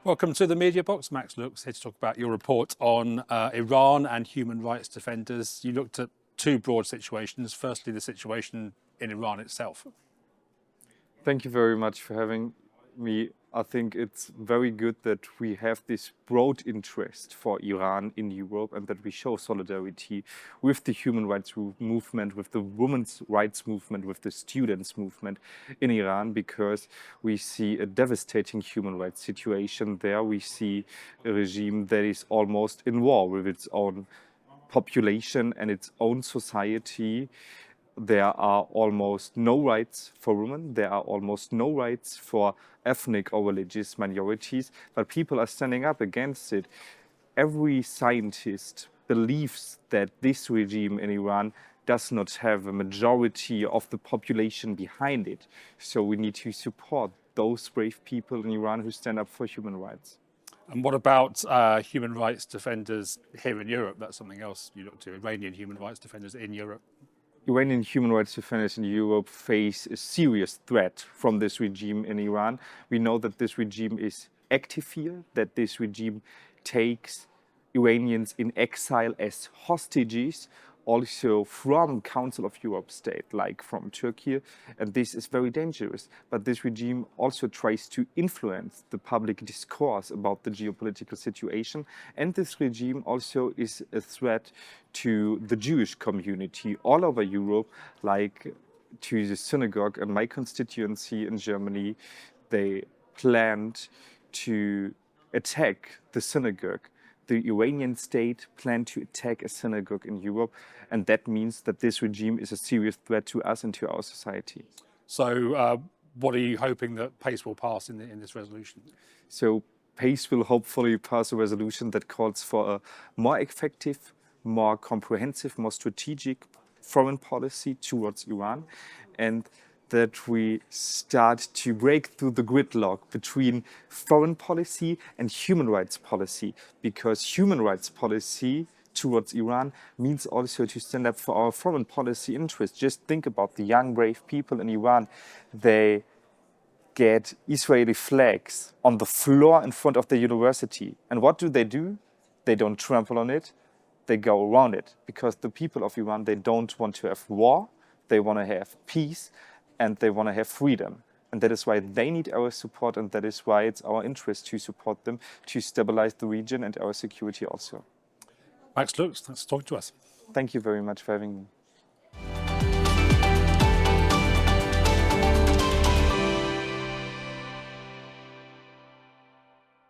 Welcome to the MediaBox. Max Looks here to talk about your report on Iran and human rights defenders. You looked at two broad situations. Firstly, the situation in Iran itself. Thank you very much for having me. I think it's very good that we have this broad interest for Iran in Europe and that we show solidarity with the human rights movement, with the women's rights movement, with the students' movement in Iran, because we see a devastating human rights situation there. We see a regime that is almost in war with its own population and its own society. There are almost no rights for women. There are almost no rights for ethnic or religious minorities, but people are standing up against it. Every scientist believes that this regime in Iran does not have a majority of the population behind it. So we need to support those brave people in Iran who stand up for human rights. And what about human rights defenders here in Europe? That's something else you look to, Iranian human rights defenders in Europe. Iranian human rights defenders in Europe face a serious threat from this regime in Iran. We know that this regime is active here, that this regime takes Iranians in exile as hostages, also from Council of Europe states, like from Turkey, and this is very dangerous. But this regime also tries to influence the public discourse about the geopolitical situation, and this regime also is a threat to the Jewish community all over Europe, like to the synagogue in my constituency in Germany. They planned to attack the synagogue. The Iranian state planned to attack a synagogue in Europe, and that means that this regime is a serious threat to us and to our society. So what are you hoping that PACE will pass in this resolution? So PACE will hopefully pass a resolution that calls for a more effective, more comprehensive, more strategic foreign policy towards Iran, and that we start to break through the gridlock between foreign policy and human rights policy, because human rights policy towards Iran means also to stand up for our foreign policy interests. Just think about the young, brave people in Iran. They get Israeli flags on the floor in front of the university. And what do? They don't trample on it. They go around it, because the people of Iran, they don't want to have war. They want to have peace. And they want to have freedom. And that is why they need our support, and that is why it's our interest to support them, to stabilize the region and our security also. Max Looks, thanks for talking to us. Thank you very much for having me.